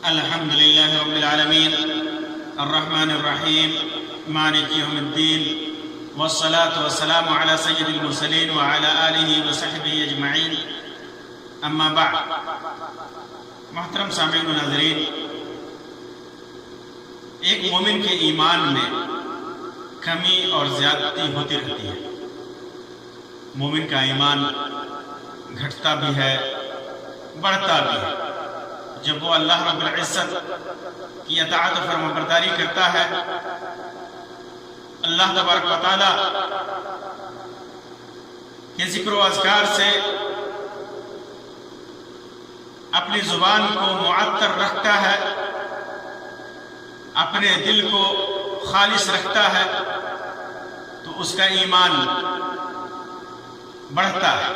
الحمد لله رب العالمين الرحمن الرحيم مالك يوم الدين والصلاة والسلام على سيد المرسلين وعلى آله وصحبه أجمعين اما بعد. محترم سامعین و ناظرین، ایک مومن کے ایمان میں کمی اور زیادتی ہوتی رہتی ہے. مومن کا ایمان گھٹتا بھی ہے، بڑھتا بھی ہے. جب وہ اللہ رب العزت کی اطاعت و فرمانبرداری کرتا ہے، اللہ تبارک و تعالی کے ذکر و اذکار سے اپنی زبان کو معطر رکھتا ہے، اپنے دل کو خالص رکھتا ہے، تو اس کا ایمان بڑھتا ہے.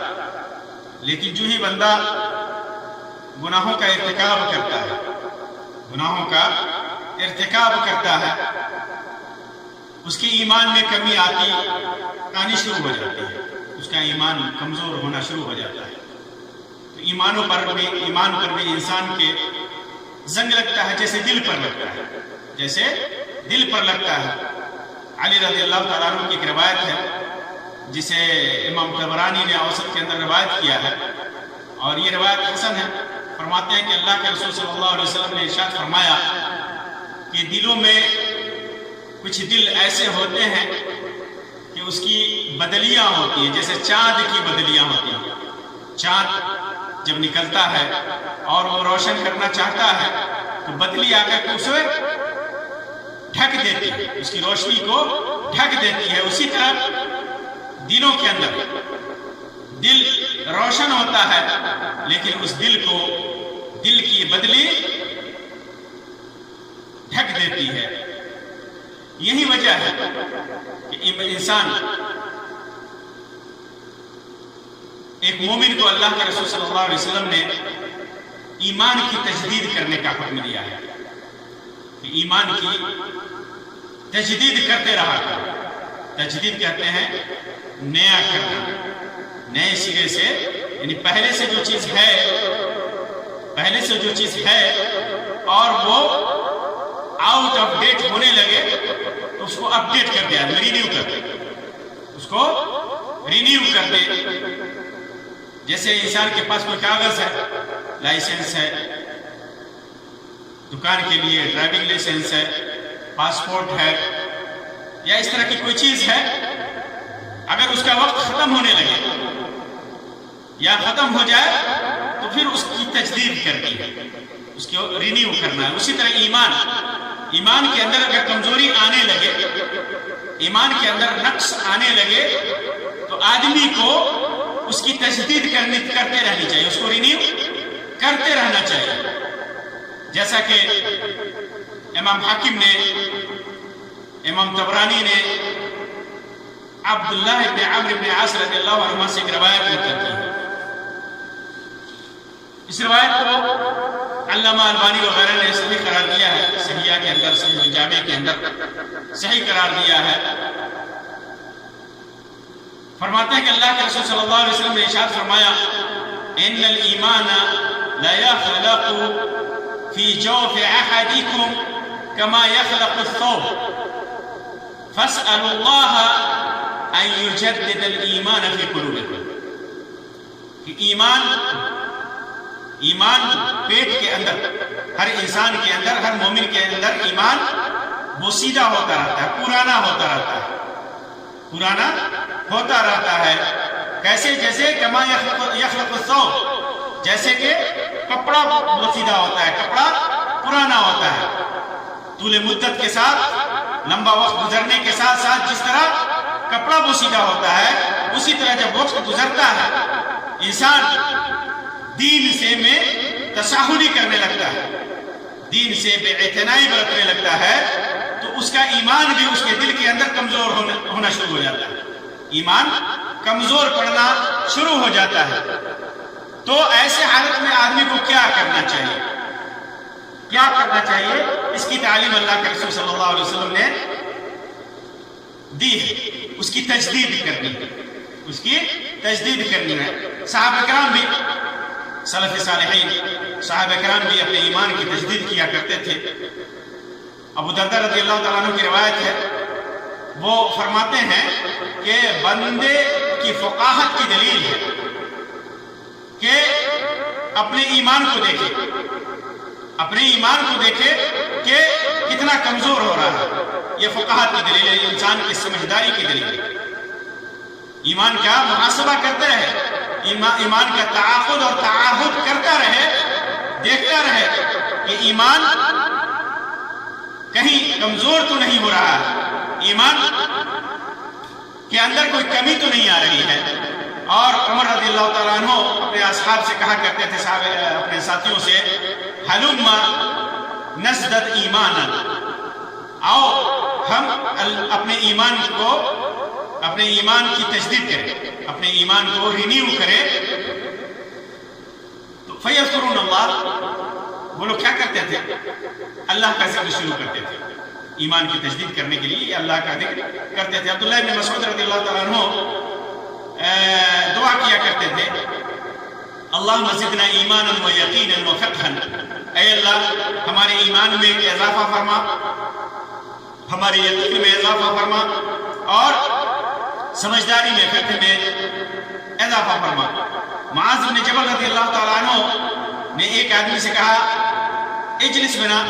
لیکن جو ہی بندہ گناہوں کا ارتکاب کرتا ہے، اس کے ایمان میں کمی آنی شروع ہو جاتی ہے، اس کا ایمان کمزور ہونا شروع ہو جاتا ہے. تو ایمان پر بھی انسان کے زنگ لگتا ہے، جیسے دل پر لگتا ہے. علی رضی اللہ تعالیٰ عنہ کی ایک روایت ہے جسے امام طبرانی نے اوسط کے اندر روایت کیا ہے، اور یہ روایت حسن ہے. فرماتے ہیں کہ اللہ کے رسول صلی اللہ علیہ وسلم نے ارشاد فرمایا کہ دلوں میں کچھ دل ایسے ہوتے ہیں کہ اس کی بدلیاں ہوتی ہیں، جیسے چاند کی بدلیاں ہوتی ہیں. چاند جب نکلتا ہے اور وہ روشن کرنا چاہتا ہے تو بدلی آ کر اسے ڈھک دیتی ہے، اس کی روشنی کو ڈھک دیتی ہے. اسی طرح دلوں کے اندر دل روشن ہوتا ہے، لیکن اس دل کی بدلی ڈھک دیتی ہے. یہی وجہ ہے کہ انسان ایک مومن کو اللہ کے رسول صلی اللہ علیہ وسلم نے ایمان کی تجدید کرنے کا حکم دیا ہے کہ ایمان کی تجدید کرتے رہا کرو. تجدید کہتے ہیں نیا کرنا، نئے سرے سے، یعنی پہلے سے جو چیز ہے اور وہ آؤٹ آف ڈیٹ ہونے لگے تو اس کو اپ ڈیٹ کر دیا، رینیو کر دے. جیسے انسان کے پاس کوئی کاغذ ہے، لائسنس ہے دکان کے لیے، ڈرائیونگ لائسنس ہے، پاسپورٹ ہے، یا اس طرح کی کوئی چیز ہے، اگر اس کا وقت ختم ہونے لگے یا ختم ہو جائے تو پھر اس کی تجدید کرنی ہے، اس کو رینیو کرنا ہے. اسی طرح ایمان کے اندر اگر کمزوری آنے لگے، ایمان کے اندر نقص آنے لگے، تو آدمی کو اس کی تجدید کرتے رہنی چاہیے، اس کو رینیو کرتے رہنا چاہیے. جیسا کہ امام حاکم نے، امام طبرانی نے عبداللہ ابن عمرو ابن عاص رضی اللہ عنہ سے ایک روایت نقل کی ہے. اس روایت کو علامہ البانی وغیرہ نے صحیح قرار دیا ہے، صحیحہ کے اندر، صحیح الجامع کے اندر صحیح قرار دیا ہے. فرماتے ہیں کہ اللہ کے رسول صلی اللہ علیہ وسلم نے ارشاد فرمایا ان الایمان لا يخلق في جوف احدكم كما يخلق الثوب فاسألوا الله ان يجدد الایمان في قلوبكم. کہ ایمان پیٹ کے اندر، ہر انسان کے اندر، ہر مومن کے اندر ایمان بوسیدہ ہوتا رہتا ہے، پرانا ہوتا رہتا ہے. کیسے؟ جیسے کما یخلق الثوب، جیسے کہ کپڑا بوسیدہ ہوتا ہے، کپڑا پرانا ہوتا ہے. طول مدت کے ساتھ، لمبا وقت گزرنے کے ساتھ ساتھ جس طرح کپڑا بوسیدہ ہوتا ہے، اسی طرح جب وقت گزرتا ہے انسان دین سے میں تساہلی کرنے لگتا ہے، دین سے بے اعتنائی برتنے لگتا ہے، تو اس کا ایمان بھی اس کے دل کے اندر کمزور ہونا شروع ہو جاتا ہے، ایمان کمزور پڑنا شروع ہو جاتا ہے. تو ایسے حالت میں آدمی کو کیا کرنا چاہیے؟ اس کی تعلیم اللہ کے رسول صلی اللہ علیہ وسلم نے دی ہے. اس کی تجدید کرنی ہے، صحابہ کرام بھی سلف صالحین صحابہ کرام بھی اپنے ایمان کی تجدید کیا کرتے تھے۔ ابو درداء رضی اللہ تعالیٰ عنہ کی روایت ہے، وہ فرماتے ہیں کہ بندے کی فقاہت کی دلیل ہے کہ اپنے ایمان کو دیکھے، اپنے ایمان کو دیکھے کہ کتنا کمزور ہو رہا ہے۔ یہ فقاہت کی دلیل ہے، انسان کی سمجھداری کی دلیل ہے۔ ایمان کا محاسبہ کرتے رہے، ایمان کا تعاقد اور تعاہد کرتا رہے، دیکھتا رہے کہ ایمان کہیں کمزور تو نہیں ہو رہا ہے، ایمان کے اندر کوئی کمی تو نہیں آ رہی ہے۔ اور عمر رضی اللہ تعالیٰ عنہ اپنے اصحاب سے کہا کرتے تھے، اپنے ساتھیوں سے، ہلم نزدد ایمانا، آؤ ہم اپنے ایمان کی تجدید کریں، اپنے ایمان کو رینیو کریں۔ تو فیذکرون اللہ، وہ لوگ کیا کرتے تھے؟ اللہ کا ذکر شروع کرتے تھے، ایمان کی تجدید کرنے کے لیے اللہ کا ذکر کرتے تھے۔ عبداللہ بن مسعود رضی اللہ تعالیٰ عنہ دعا کیا کرتے تھے، اللہم زدنا ایمانا و یقینا و فقہا، اے اللہ ہمارے ایمان میں اضافہ فرما، ہمارے یقین میں اضافہ فرما، اور سمجھداری میں، فقہ میں اضافہ فرما۔ معاذ بن جبل رضی اللہ تعالیٰ عنہ نے ایک آدمی سے کہا، اجلس بنا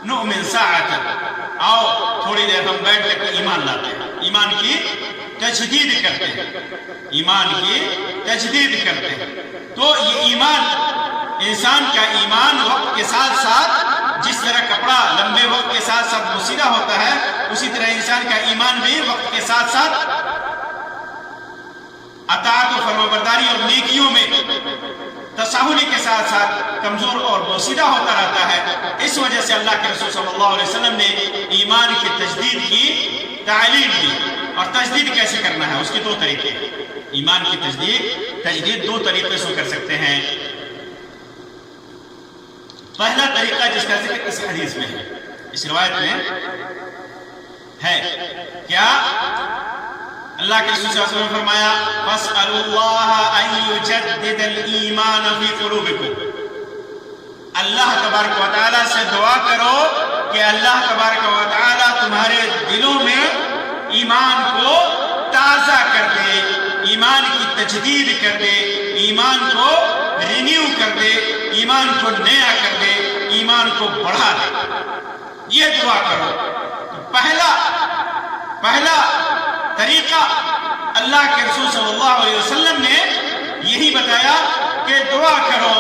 نؤمن ساعتا، آؤ تھوڑی دیر ہم بیٹھ کر ایمان لاتے ہیں، ایمان کی تجدید کرتے ہیں، ایمان کی تجدید کرتے ہیں۔ تو یہ ایمان، انسان کا ایمان وقت کے ساتھ ساتھ، جس طرح کپڑا لمبے وقت کے ساتھ ساتھ پوسیدہ ہوتا ہے، اسی طرح انسان کا ایمان بھی وقت کے ساتھ ساتھ اطاعت و فرمانبرداری اور نیکیوں میں تساہلی کے ساتھ ساتھ کمزور اور بوسیدہ ہوتا رہتا ہے۔ اس وجہ سے اللہ کے رسول صلی اللہ علیہ وسلم نے ایمان کی تجدید کی تعلیم دی۔ اور تجدید کیسے کرنا ہے؟ اس کے دو طریقے ہیں۔ ایمان کی تجدید دو طریقے سے کر سکتے ہیں۔ پہلا طریقہ جس کا ذکر اس حدیث میں ہے، اس روایت میں ہے، کیا اللہ کے رسول صلی اللہ علیہ وسلم نے فرمایا، فَاسْأَلُوا اللَّهَ أَن يُجَدِّدَ الْإِيمَانَ فِي قُلُوبِكُمْ، اللہ تبارک و تعالیٰ سے دعا کرو کہ اللہ تبارک و تعالیٰ تمہارے دلوں میں ایمان کو تازہ کر دے، ایمان کی تجدید کر دے، ایمان کو رینیو کر دے، ایمان کو نیا کر دے، ایمان کو بڑھا دے۔ یہ دعا کرو۔ تو پہلا طریقہ اللہ کے رسول صلی اللہ علیہ وسلم نے یہی بتایا کہ دعا کرو،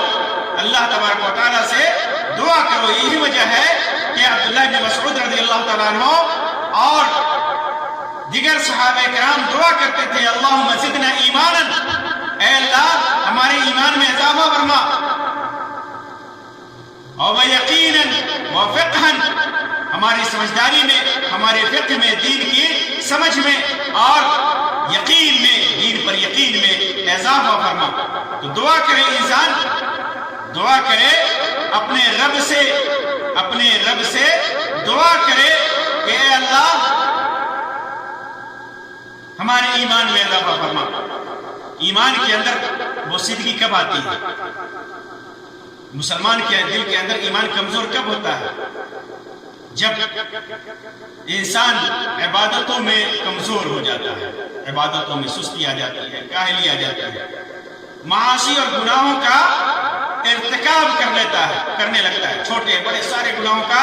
اللہ تبارک و تعالیٰ سے دعا کرو۔ یہی وجہ ہے کہ عبداللہ بن مسعود رضی اللہ تعالیٰ عنہ اور دیگر صحابہ کرام دعا کرتے تھے، اللہم زدنا ایمانا، اے اللہ ہمارے ایمان میں اضافہ فرما، اور یقینا و فقہا، ہماری سمجھداری میں، ہمارے فقہ میں، دین کی سمجھ میں اور یقین میں، دین پر یقین میں اضافہ فرما۔ تو دعا کرے انسان، دعا کرے اپنے رب سے دعا کرے کہ اے اللہ ہمارے ایمان میں اضافہ فرما۔ ایمان کے اندر وہ صدقی کب آتی ہے؟ مسلمان کے دل کے اندر ایمان کمزور کب ہوتا ہے؟ جب انسان عبادتوں میں کمزور ہو جاتا ہے، عبادتوں میں سستی آ جاتی ہے، کاہلی آ جاتی ہے، معاصی اور گناہوں کا ارتکاب کرنے لگتا ہے، چھوٹے بڑے سارے گناہوں کا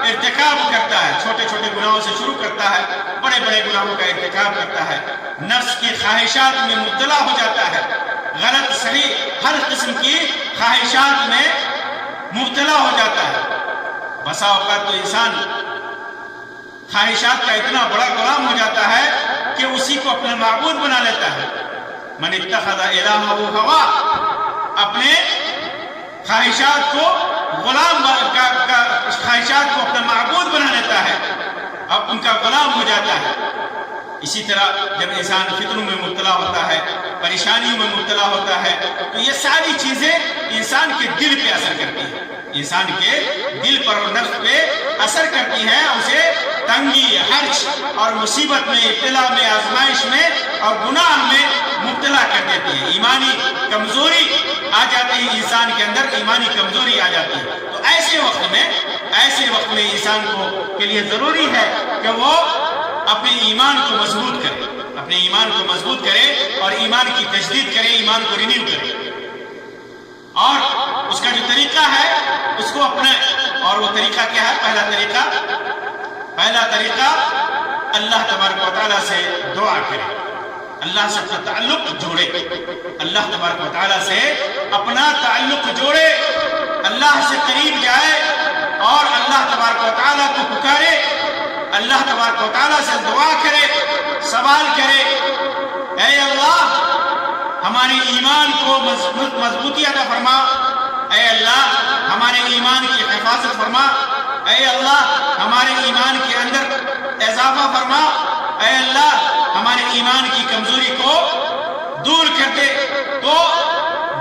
ارتکاب کرتا ہے، چھوٹے چھوٹے گناہوں سے شروع کرتا ہے، بڑے بڑے گناہوں کا ارتکاب کرتا ہے، نفس کی خواہشات میں مبتلا ہو جاتا ہے، غلط صحیح ہر قسم کی خواہشات میں مبتلا ہو جاتا ہے۔ بسا اوقات تو انسان خواہشات کا اتنا بڑا غلام ہو جاتا ہے کہ اسی کو اپنا معبود بنا لیتا ہے۔ من اتخذ الہہ ہوا، اپنے خواہشات کو خواہشات کو اپنا معبود بنا لیتا ہے، اب ان کا غلام ہو جاتا ہے۔ اسی طرح جب انسان فتنوں میں مبتلا ہوتا ہے، پریشانیوں میں مبتلا ہوتا ہے، تو یہ ساری چیزیں انسان کے دل پہ اثر کرتی ہیں، انسان کے دل پر اور نفس پہ اثر کرتی ہیں، اسے تنگی، حرج اور مصیبت میں، ابتلا میں، آزمائش میں اور گناہ میں مبتلا کر دیتی ہیں۔ ایمانی کمزوری آ جاتی ہے انسان کے اندر، ایمانی کمزوری آ جاتی ہے۔ تو ایسے وقت میں انسان کے لیے ضروری ہے کہ وہ اپنے ایمان کو مضبوط کرے اور ایمان کی تجدید کرے، ایمان کو رینیو کرے، اور اس کا جو طریقہ ہے اس کو اپنائے۔ اور وہ طریقہ کیا ہے؟ پہلا طریقہ اللہ تبارک و تعالیٰ سے دعا کرے، اللہ سے اپنا تعلق جوڑے، اللہ تبارک و تعالیٰ سے اپنا تعلق جوڑے، اللہ سے قریب جائے اور اللہ تبارک و تعالیٰ کو پکارے، اللہ تبارک و تعالیٰ سے دعا کرے، سوال کرے، اے اللہ ہمارے ایمان کو مضبوطی عطا فرما، اے اللہ ہمارے ایمان کی حفاظت فرما، اے اللہ ہمارے ایمان کے اندر اضافہ فرما، اے اللہ ہمارے ایمان کی کمزوری کو دور کر دے۔ تو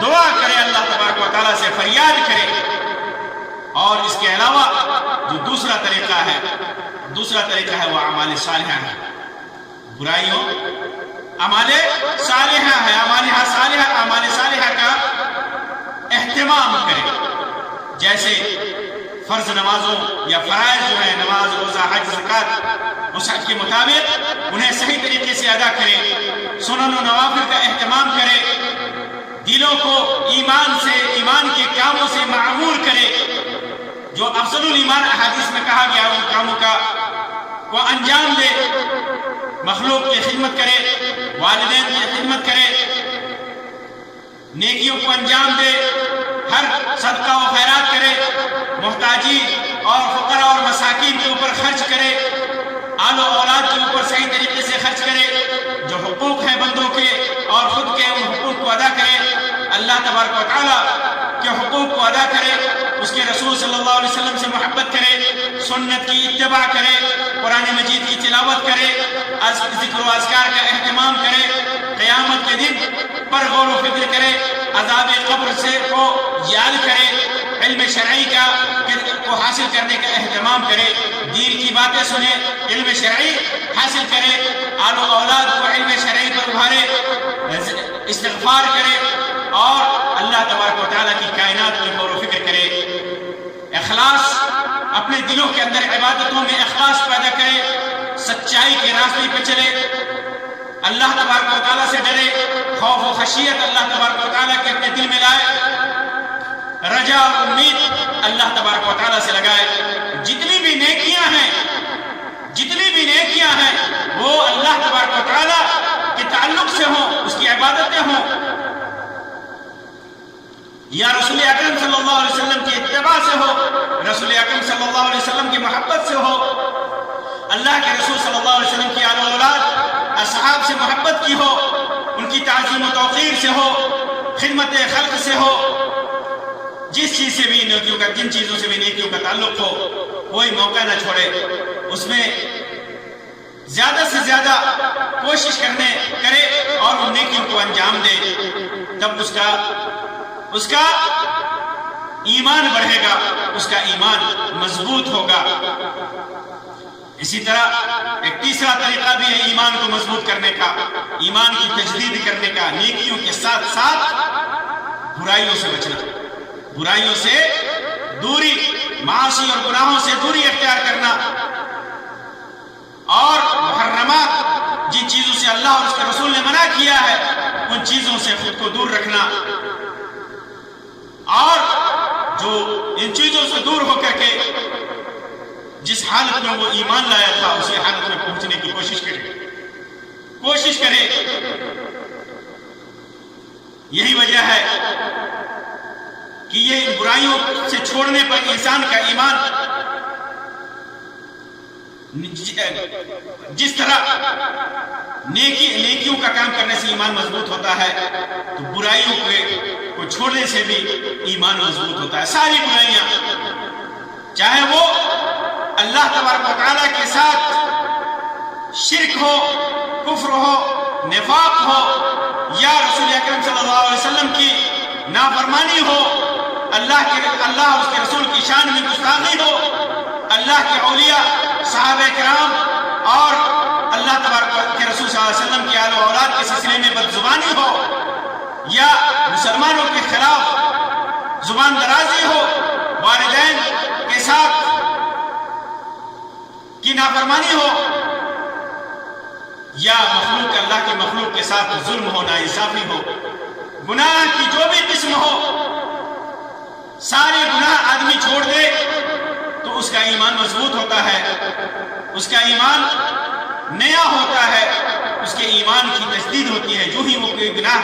دعا کرے، اللہ تبارک و تعالیٰ سے فریاد کرے۔ اور اس کے علاوہ جو دوسرا طریقہ ہے وہ اعمال صالحہ ہے، برائیوں اعمال صالحہ ہے، اعمال صالحہ کا اہتمام کرے، جیسے فرض نمازوں یا فرائض جو ہیں، نماز، روزہ، حج، زکوٰۃ، وسعت کے مطابق انہیں صحیح طریقے سے ادا کرے، سنن و نوافل کا اہتمام کرے، دلوں کو ایمان کے کاموں سے معمور کرے، جو افضل الایمان احادیث میں کہا گیا ان کاموں کا وہ انجام دے، مخلوق کی خدمت کرے، والدین کی خدمت کرے، نیکیوں کو انجام دے، ہر صدقہ و خیرات کرے، محتاجی اور فقراء اور مساکین کے اوپر خرچ کرے، آل و اولاد کے اوپر صحیح طریقے سے خرچ کرے، جو حقوق ہیں بندوں کے اور خود کے ان حقوق کو ادا کرے، اللہ تبارک و تعالیٰ کے حقوق کو ادا کرے، اس کے رسول صلی اللہ علیہ وسلم سے محبت کرے، سنت کی اتباع کرے، قرآن مجید کی تلاوت کرے، ذکر و اذکار کا اہتمام کرے، قیامت کے دن پر غور و فکر کرے، عذاب قبر سے کو یاد کرے، علم شرعی کو حاصل کرنے کا اہتمام کرے، دین کی باتیں سنے، علم شرعی حاصل کرے، آل و اولاد کو علم شرعی پر ابھارے، استغفار کرے اور اللہ تبارک و تعالیٰ کی کائنات میں غور و فکر کرے، اخلاص اپنے دلوں کے اندر عبادتوں میں اخلاص پیدا کرے، سچائی کے راستے پہ چلے، اللہ تبارک و تعالیٰ سے ڈرے، خوف و خشیت اللہ تبارک و تعالیٰ کے اپنے دل میں لائے، رجا اور امید اللہ تبارک و تعالیٰ سے لگائے۔ جتنی بھی نیکیاں ہیں وہ اللہ تبارک و تعالیٰ کے تعلق سے ہوں، اس کی عبادتیں ہوں، یا رسول اکرم صلی اللہ علیہ وسلم کی اتباع سے ہو، رسول اکرم صلی اللہ علیہ وسلم کی محبت سے ہو، اللہ کے رسول صلی اللہ علیہ وسلم کی آل و اولاد اصحاب سے محبت کی ہو، ان کی تعظیم و توقیر سے ہو، خدمت خلق سے ہو، جن چیزوں سے بھی نیکیوں کا تعلق ہو، کوئی موقع نہ چھوڑے، اس میں زیادہ سے زیادہ کوشش کرے اور ان نیکیوں کو انجام دے، تب اس کا ایمان بڑھے گا، اس کا ایمان مضبوط ہوگا۔ اسی طرح ایک تیسرا طریقہ بھی ہے ایمان کو مضبوط کرنے کا، ایمان کی تجدید کرنے کا، نیکیوں کے ساتھ ساتھ برائیوں سے بچنا، برائیوں سے دوری، معاصی اور گناہوں سے دوری اختیار کرنا، اور محرمات جن چیزوں سے اللہ اور اس کے رسول نے منع کیا ہے ان چیزوں سے خود کو دور رکھنا، اور جو ان چیزوں سے دور ہو کر کے جس حالت میں وہ ایمان لایا تھا اسی حالت میں پہنچنے کی کوشش کرے۔ یہی وجہ ہے کہ یہ برائیوں سے چھوڑنے پر انسان کا ایمان، جس طرح نیکیوں کا کام کرنے سے ایمان مضبوط ہوتا ہے تو برائیوں کو چھوڑنے سے بھی ایمان مضبوط ہوتا ہے۔ ساری برائیاں، چاہے وہ اللہ تبارک و تعالیٰ کے ساتھ شرک ہو، کفر ہو، نفاق ہو، یا رسول اکرم صلی اللہ علیہ وسلم کی نافرمانی ہو، اللہ اللہ اور اس کے رسول کی شان میں گستاخی ہو، اللہ کے اولیاء صحابہ کرام اور اللہ تبارک کے رسول صلی اللہ علیہ وسلم کی آل و اولاد کے سلسلے میں بدزبانی ہو، یا مسلمانوں کے خلاف زبان درازی ہو، والدین کے ساتھ کی نافرمانی ہو، یا مخلوق اللہ کی مخلوق کے ساتھ ظلم ہو، ناانصافی ہو، گناہ کی جو بھی قسم ہو، سارے گناہ آدمی چھوڑ دے تو اس کا ایمان مضبوط ہوتا ہے، اس کا ایمان نیا ہوتا ہے، اس کے ایمان کی تجدید ہوتی ہے۔ جو ہی وہ کوئی گناہ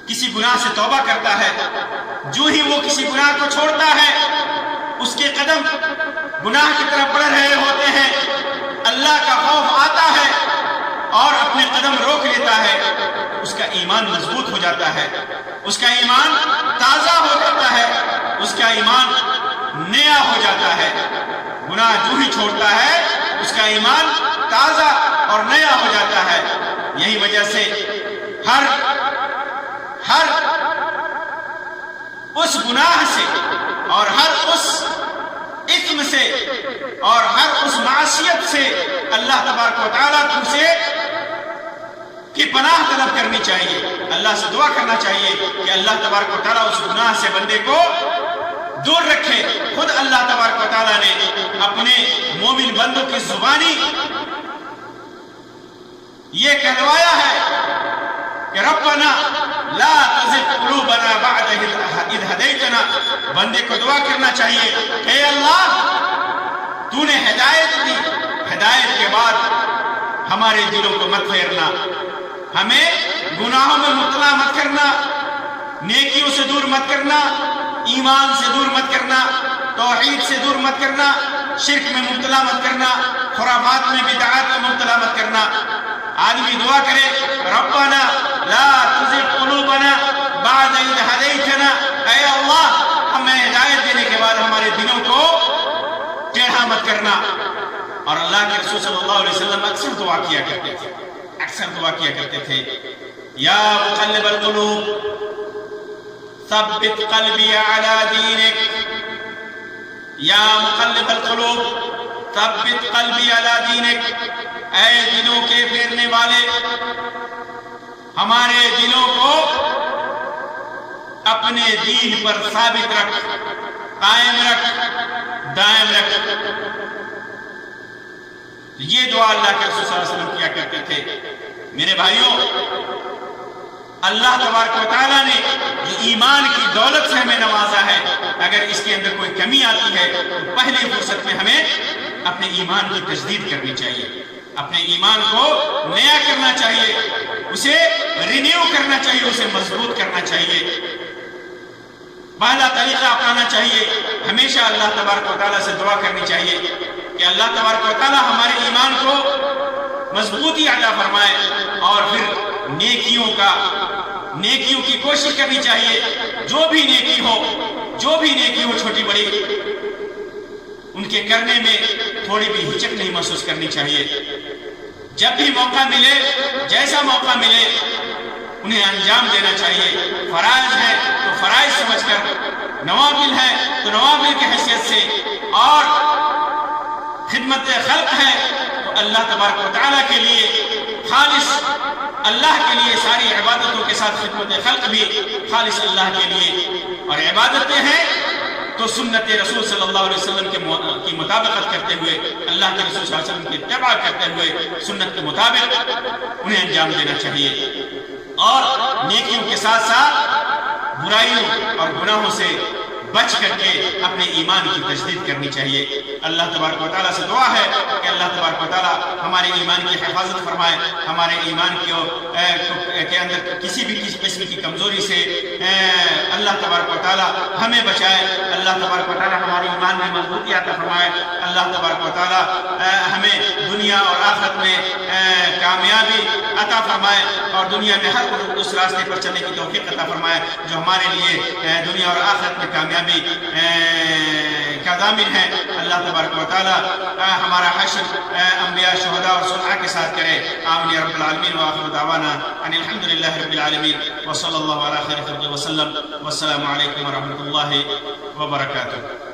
کسی گناہ سے توبہ کرتا ہے، جو ہی وہ کسی گناہ کو چھوڑتا ہے، اس کے قدم گناہ کی طرف بڑھ رہے ہوتے ہیں، اللہ کا خوف آتا ہے اور اپنے قدم روک لیتا ہے، اس کا ایمان مضبوط ہو جاتا ہے، اس کا ایمان تازہ ہو جاتا ہے، اس کا ایمان نیا ہو جاتا ہے۔ گناہ جو ہی چھوڑتا ہے اس کا ایمان تازہ اور نیا ہو جاتا ہے۔ یہی وجہ سے ہر اس گناہ سے اور ہر اس اثم سے اور ہر اس معصیت سے اللہ تبارک و تعالیٰ تم سے کی پناہ طلب کرنی چاہیے، اللہ سے دعا کرنا چاہیے کہ اللہ تبارک و تعالیٰ اس گناہ سے بندے کو دور رکھے۔ خود اللہ تبارک و تعالیٰ نے اپنے مومن بندوں کی زبانی یہ کہلوایا ہے کہ ربنا لا تزغ قلوبنا بعد اذ ہدیتنا، بندے کو دعا کرنا چاہیے کہ اے اللہ تو نے ہدایت دی، ہدایت کے بعد ہمارے دلوں کو مت پھیرنا، ہمیں گناہوں میں مبتلا مت کرنا، نیکیوں سے دور مت کرنا، ایمان سے دور مت کرنا، توحید سے دور مت کرنا، شرک میں مبتلا مت کرنا، خرافات میں بدعات میں مبتلا مت کرنا۔ آدمی دعا کرے ربنا لا تزغ قلوبنا بعد اذ ہدیتنا، اے اللہ ہمیں ہدایت دینے کے بعد ہمارے دلوں کو ٹیڑھا مت کرنا۔ اور اللہ کے رسول صلی اللہ علیہ وسلم اکثر دعا کیا کرتے تھے یا مقلب القلوب ثبت قلبی علی دینک، یا مقلب القلوب ثبت قلبی علی دینک، اے دلوں کے پھیرنے والے ہمارے دلوں کو اپنے دین پر ثابت رکھ، قائم رکھ، دائم رکھ۔ یہ دعا اللہ کے رسول صلی اللہ علیہ وسلم کیا کرتے تھے۔ میرے بھائیوں، اللہ تبارک و تعالیٰ نے جو ایمان کی دولت سے ہمیں نوازا ہے، اگر اس کے اندر کوئی کمی آتی ہے تو پہلے فرصت میں ہمیں اپنے ایمان کی تجدید کرنی چاہیے، اپنے ایمان کو نیا کرنا چاہیے، اسے رینیو کرنا چاہیے، اسے مضبوط کرنا چاہیے۔ پہلا طریقہ اپنانا چاہیے، ہمیشہ اللہ تبارک و تعالیٰ سے دعا کرنی چاہیے کہ اللہ تبارک و تعالیٰ ہمارے ایمان کو مضبوطی عطا فرمائے، اور پھر نیکیوں کی کوشش کرنی چاہیے۔ جو بھی نیکی ہو چھوٹی بڑی، ان کے کرنے میں تھوڑی بھی ہچک نہیں محسوس کرنی چاہیے۔ جب بھی موقع ملے، جیسا موقع ملے، انہیں انجام دینا چاہیے۔ فرائض ہے تو فرائض سمجھ کر، نوافل ہے تو نوافل کی حیثیت سے، اور خدمت خلق ہے تو اللہ تبارک و تعالیٰ کے لیے خالص، اللہ کے لیے ساری عبادتوں کے ساتھ خدمت خلق بھی خالص اللہ کے لیے، اور عبادتیں ہیں تو سنت رسول صلی اللہ علیہ وسلم کی مطابقت کرتے ہوئے، اللہ کے رسول صلی اللہ علیہ وسلم کی اتباع کرتے ہوئے سنت کے مطابق انہیں انجام دینا چاہیے، اور نیکیوں کے ساتھ ساتھ برائیوں اور گناہوں سے بچ کر کے اپنے ایمان کی تجدید کرنی چاہیے۔ اللہ تبارک و تعالیٰ سے دعا ہے کہ اللہ تبارک و تعالیٰ ہمارے ایمان کی حفاظت فرمائے، ہمارے ایمان کے اندر کسی بھی قسم کی کمزوری سے اللہ تبارک و تعالیٰ ہمیں بچائے، اللہ تبارک و تعالیٰ ہمارے ایمان میں مضبوطی عطا فرمائے، اللہ تبارک و تعالیٰ ہمیں دنیا اور آخرت میں کامیابی عطا فرمائے، اور دنیا میں ہر اس راستے پر چلنے کی توفیق عطا فرمائے جو ہمارے لیے دنیا اور آخرت میں کامیابی کا ضامن ہیں. اللہ تبارک و تعالیٰ ہمارا حشر انبیاء شہداء اور صلحاء کے ساتھ کرے. آمین یا رب العالمین. وآخر دعوانا ان الحمدللہ رب العالمین وصلی اللہ علی خیر خلقہ وسلم. والسلام علیکم ورحمۃ اللہ وبرکاتہ.